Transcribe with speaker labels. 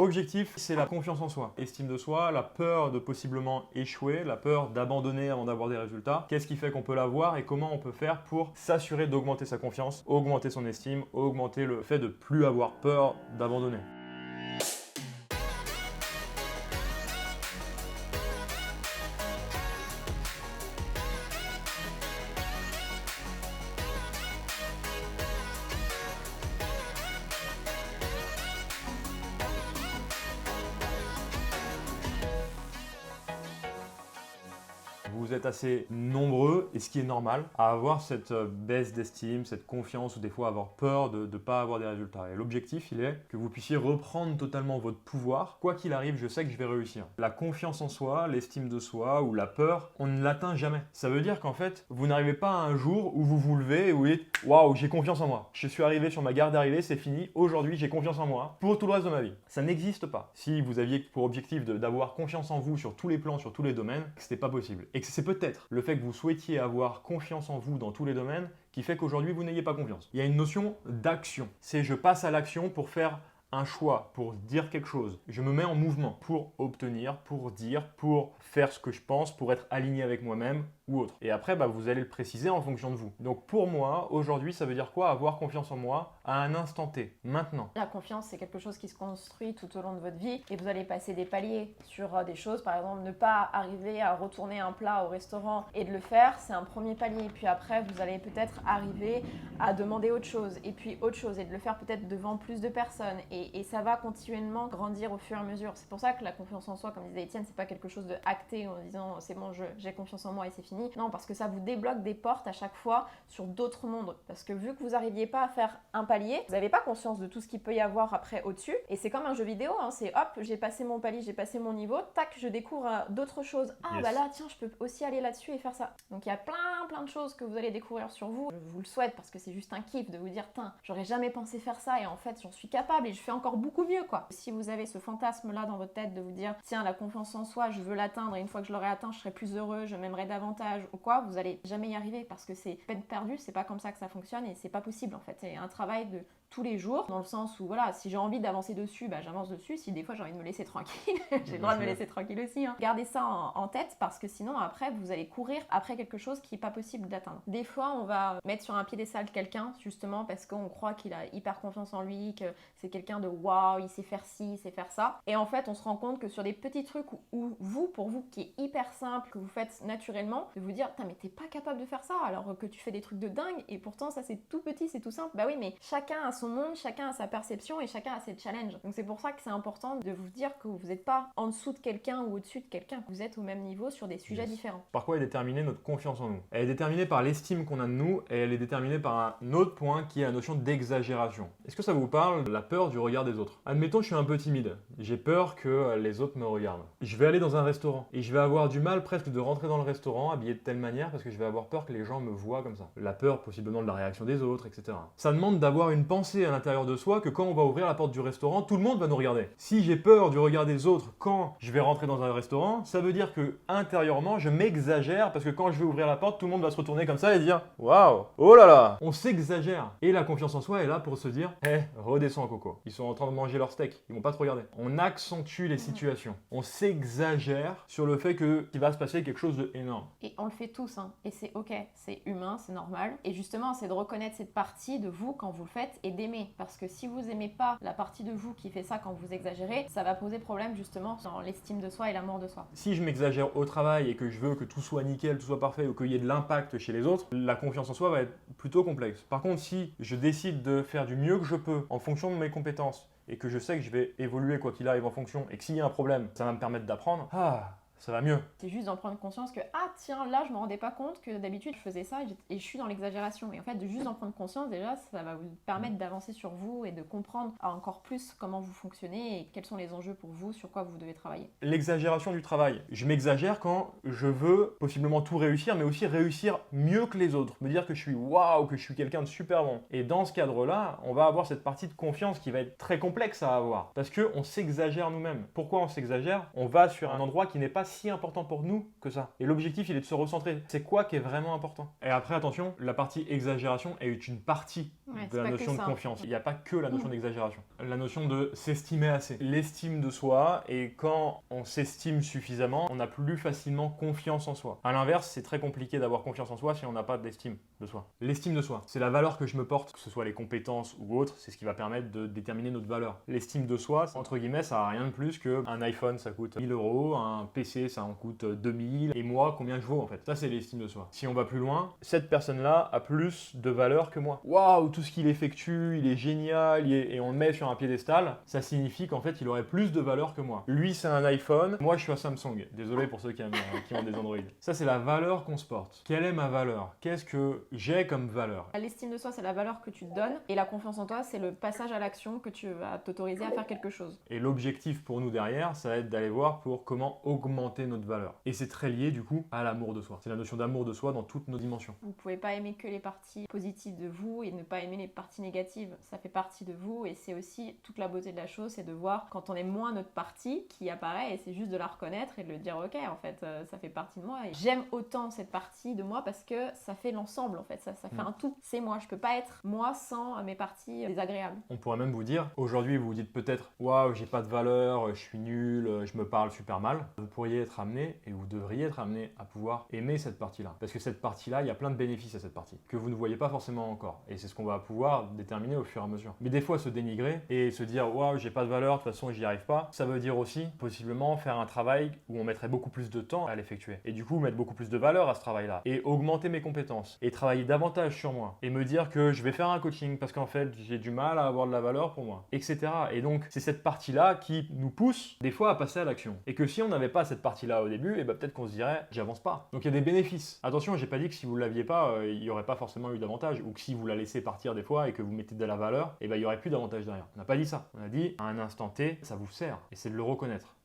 Speaker 1: Objectif, c'est la confiance en soi, estime de soi, la peur de possiblement échouer, la peur d'abandonner avant d'avoir des résultats. Qu'est-ce qui fait qu'on peut l'avoir et comment on peut faire pour s'assurer d'augmenter sa confiance, augmenter son estime, augmenter le fait de plus avoir peur d'abandonner. Vous êtes assez nombreux, et ce qui est normal, à avoir cette baisse d'estime, cette confiance ou des fois avoir peur de ne pas avoir des résultats. Et l'objectif, il est que vous puissiez reprendre totalement votre pouvoir. Quoi qu'il arrive, je sais que je vais réussir. La confiance en soi, l'estime de soi ou la peur, on ne l'atteint jamais. Ça veut dire qu'en fait, vous n'arrivez pas à un jour où vous vous levez et vous dites « Waouh, j'ai confiance en moi. Je suis arrivé sur ma gare d'arrivée, c'est fini. Aujourd'hui, j'ai confiance en moi pour tout le reste de ma vie. » Ça n'existe pas. Si vous aviez pour objectif d'avoir confiance en vous sur tous les plans, sur tous les domaines, ce n'était pas possible. Et que c'est peut-être le fait que vous souhaitiez avoir confiance en vous dans tous les domaines qui fait qu'aujourd'hui vous n'ayez pas confiance. Il y a une notion d'action. C'est je passe à l'action pour faire un choix, pour dire quelque chose. Je me mets en mouvement pour obtenir, pour dire, pour faire ce que je pense, pour être aligné avec moi-même ou autre. Et après, vous allez le préciser en fonction de vous. Donc pour moi, aujourd'hui, ça veut dire quoi? Avoir confiance en moi à un instant T, maintenant.
Speaker 2: La confiance, c'est quelque chose qui se construit tout au long de votre vie et vous allez passer des paliers sur des choses. Par exemple, ne pas arriver à retourner un plat au restaurant et de le faire, c'est un premier palier. Puis après, vous allez peut-être arriver à demander autre chose et puis autre chose et de le faire peut-être devant plus de personnes. Et ça va continuellement grandir au fur et à mesure. C'est pour ça que la confiance en soi, comme disait Étienne, c'est pas quelque chose de acté en disant c'est bon, j'ai confiance en moi et c'est fini. Non, parce que ça vous débloque des portes à chaque fois sur d'autres mondes. Parce que vu que vous n'arriviez pas à faire un palier, vous n'avez pas conscience de tout ce qu'il peut y avoir après au-dessus. Et c'est comme un jeu vidéo, hein, c'est hop, j'ai passé mon palier, j'ai passé mon niveau, tac, je découvre d'autres choses. Ah
Speaker 1: Yes.
Speaker 2: bah là, tiens, je peux aussi aller là-dessus et faire ça. Donc il y a plein de choses que vous allez découvrir sur vous. Je vous le souhaite parce que c'est juste un kiff de vous dire, tiens, j'aurais jamais pensé faire ça et en fait, j'en suis capable et je fais encore beaucoup mieux, quoi. Si vous avez ce fantasme-là dans votre tête de vous dire, tiens, la confiance en soi, je veux l'atteindre et une fois que je l'aurai atteint, je serai plus heureux, je m'aimerai davantage ou quoi, vous allez jamais y arriver parce que c'est peine perdue, c'est pas comme ça que ça fonctionne et c'est pas possible en fait. C'est un travail de tous les jours, dans le sens où voilà, si j'ai envie d'avancer dessus, j'avance dessus. Si des fois j'ai envie de me laisser tranquille, j'ai le droit de me laisser tranquille aussi. Hein. Gardez ça en tête parce que sinon après vous allez courir après quelque chose qui n'est pas possible d'atteindre. Des fois on va mettre sur un piédestal quelqu'un justement parce qu'on croit qu'il a hyper confiance en lui, que c'est quelqu'un de waouh, il sait faire ci, il sait faire ça. Et en fait on se rend compte que sur des petits trucs où vous, pour vous, qui est hyper simple, que vous faites naturellement, de vous dire mais t'es pas capable de faire ça alors que tu fais des trucs de dingue et pourtant ça c'est tout petit, c'est tout simple. Bah oui, mais chacun a son monde, chacun a sa perception et chacun a ses challenges. Donc c'est pour ça que c'est important de vous dire que vous n'êtes pas en dessous de quelqu'un ou au-dessus de quelqu'un, que vous êtes au même niveau sur des sujets différents.
Speaker 1: Par quoi est déterminée notre confiance en nous? Elle est déterminée par l'estime qu'on a de nous et elle est déterminée par un autre point qui est la notion d'exagération. Est-ce que ça vous parle de la peur du regard des autres? Admettons, je suis un peu timide. J'ai peur que les autres me regardent. Je vais aller dans un restaurant et je vais avoir du mal presque de rentrer dans le restaurant habillé de telle manière parce que je vais avoir peur que les gens me voient comme ça. La peur possiblement de la réaction des autres, etc. Ça demande d'avoir une pensée à l'intérieur de soi que quand on va ouvrir la porte du restaurant, tout le monde va nous regarder. Si j'ai peur du regard des autres quand je vais rentrer dans un restaurant, ça veut dire que intérieurement, je m'exagère parce que quand je vais ouvrir la porte, tout le monde va se retourner comme ça et dire « Waouh, oh là là !» On s'exagère. Et la confiance en soi est là pour se dire « Eh, redescends Coco. Ils sont en train de manger leur steak. Ils vont pas te regarder. » On accentue les situations. On s'exagère sur le fait qu'il va se passer quelque chose d'énorme.
Speaker 2: Et on le fait tous, hein. Et c'est ok, c'est humain, c'est normal. Et justement, c'est de reconnaître cette partie de vous quand vous le faites et d'aimer. Parce que si vous aimez pas la partie de vous qui fait ça quand vous exagérez, ça va poser problème justement dans l'estime de soi et l'amour de soi.
Speaker 1: Si je m'exagère au travail et que je veux que tout soit nickel, tout soit parfait ou qu'il y ait de l'impact chez les autres, la confiance en soi va être plutôt complexe. Par contre, si je décide de faire du mieux que je peux en fonction de mes compétences et que je sais que je vais évoluer quoi qu'il arrive en fonction et que s'il y a un problème, ça va me permettre d'apprendre, ça va mieux.
Speaker 2: C'est juste d'en prendre conscience que ah tiens, là je me rendais pas compte que d'habitude je faisais ça et je suis dans l'exagération. Et en fait de juste d'en prendre conscience déjà, ça va vous permettre d'avancer sur vous et de comprendre encore plus comment vous fonctionnez et quels sont les enjeux pour vous, sur quoi vous devez travailler.
Speaker 1: L'exagération du travail. Je m'exagère quand je veux possiblement tout réussir, mais aussi réussir mieux que les autres. Me dire que je suis waouh, que je suis quelqu'un de super bon. Et dans ce cadre-là, on va avoir cette partie de confiance qui va être très complexe à avoir. Parce qu'on s'exagère nous-mêmes. Pourquoi on s'exagère? On va sur un endroit qui n'est pas si important pour nous que ça. Et l'objectif, il est de se recentrer. C'est quoi qui est vraiment important? Et après, attention, la partie exagération est une partie de la notion de confiance. Il n'y a pas que la notion d'exagération. La notion de s'estimer assez. L'estime de soi, et quand on s'estime suffisamment, on a plus facilement confiance en soi. À l'inverse, c'est très compliqué d'avoir confiance en soi si on n'a pas d'estime de soi. L'estime de soi, c'est la valeur que je me porte, que ce soit les compétences ou autres, c'est ce qui va permettre de déterminer notre valeur. L'estime de soi, entre guillemets, ça n'a rien de plus qu'un iPhone, ça coûte 1000 €, un PC, ça en coûte 2000, et moi, combien je vaux en fait. Ça, c'est l'estime de soi. Si on va plus loin, cette personne-là a plus de valeur que moi. Waouh, tout ce qu'il effectue, il est génial, et on le met sur un piédestal, ça signifie qu'en fait, il aurait plus de valeur que moi. Lui, c'est un iPhone, moi, je suis un Samsung. Désolé pour ceux qui ont des Android. Ça, c'est la valeur qu'on se porte. Quelle est ma valeur? Qu'est-ce que j'ai comme valeur?
Speaker 2: L'estime de soi, c'est la valeur que tu te donnes, et la confiance en toi, c'est le passage à l'action que tu vas t'autoriser à faire quelque chose.
Speaker 1: Et l'objectif pour nous derrière, ça va être d'aller voir pour comment augmenter notre valeur. Et c'est très lié du coup à l'amour de soi. C'est la notion d'amour de soi dans toutes nos dimensions.
Speaker 2: Vous ne pouvez pas aimer que les parties positives de vous et ne pas aimer les parties négatives. Ça fait partie de vous, et c'est aussi toute la beauté de la chose, c'est de voir quand on aime moins notre partie qui apparaît, et c'est juste de la reconnaître et de le dire ok, en fait, ça fait partie de moi, et j'aime autant cette partie de moi parce que ça fait l'ensemble, en fait, ça fait un tout. C'est moi, je peux pas être moi sans mes parties désagréables.
Speaker 1: On pourrait même vous dire, aujourd'hui vous vous dites peut-être waouh, j'ai pas de valeur, je suis nul, je me parle super mal. Vous pourriez être amené, et vous devriez être amené à pouvoir aimer cette partie-là. Parce que cette partie-là, il y a plein de bénéfices à cette partie que vous ne voyez pas forcément encore. Et c'est ce qu'on va pouvoir déterminer au fur et à mesure. Mais des fois, se dénigrer et se dire waouh, j'ai pas de valeur, de toute façon j'y arrive pas, ça veut dire aussi possiblement faire un travail où on mettrait beaucoup plus de temps à l'effectuer. Et du coup, mettre beaucoup plus de valeur à ce travail-là. Et augmenter mes compétences. Et travailler davantage sur moi. Et me dire que je vais faire un coaching parce qu'en fait, j'ai du mal à avoir de la valeur pour moi. Etc. Et donc, c'est cette partie-là qui nous pousse des fois à passer à l'action. Et que si on n'avait pas cette partie-là au début, et ben peut-être qu'on se dirait j'avance pas. Donc il y a des bénéfices. Attention, j'ai pas dit que si vous l'aviez pas, il y aurait pas forcément eu d'avantage, ou que si vous la laissez partir des fois et que vous mettez de la valeur, et ben il y aurait plus d'avantage derrière. On n'a pas dit ça. On a dit à un instant T, ça vous sert, et c'est de le reconnaître.